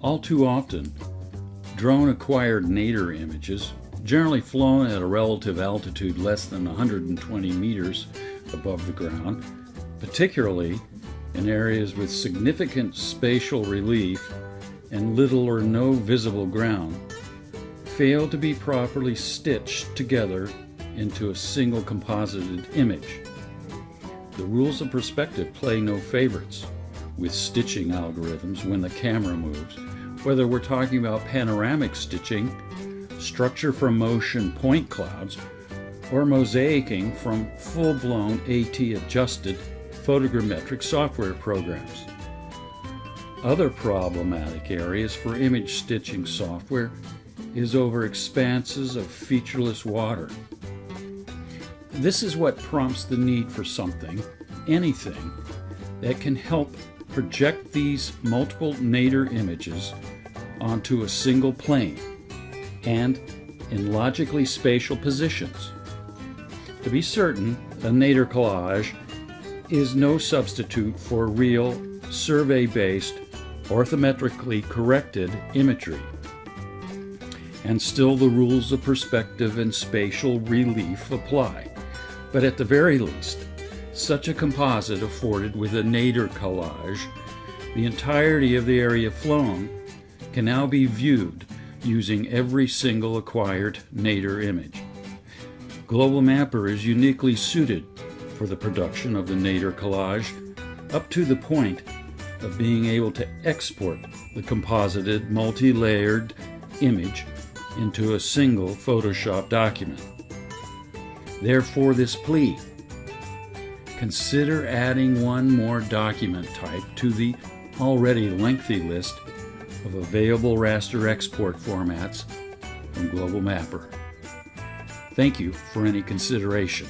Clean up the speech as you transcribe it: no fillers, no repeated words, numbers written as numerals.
All too often, drone-acquired nadir images, generally flown at a relative altitude less than 120 meters above the ground, particularly in areas with significant spatial relief and little or no visible ground, fail to be properly stitched together into a single composited image. The rules of perspective play no favorites with stitching algorithms when the camera moves, whether we're talking about panoramic stitching, structure from motion point clouds, or mosaicing from full-blown AT-adjusted photogrammetric software programs. Other problematic areas for image stitching software is over expanses of featureless water. This is what prompts the need for something, anything, that can help project these multiple nadir images onto a single plane and in logically spatial positions. To be certain, a nadir collage is no substitute for real, survey-based, orthometrically corrected imagery. And still the rules of perspective and spatial relief apply. But at the very least, such a composite afforded with a nadir collage, the entirety of the area flown can now be viewed using every single acquired nadir image. Global Mapper is uniquely suited for the production of the nadir collage up to the point of being able to export the composited, multi-layered image into a single Photoshop document. Therefore, this plea: consider adding one more document type to the already lengthy list of available raster export formats from Global Mapper. Thank you for any consideration.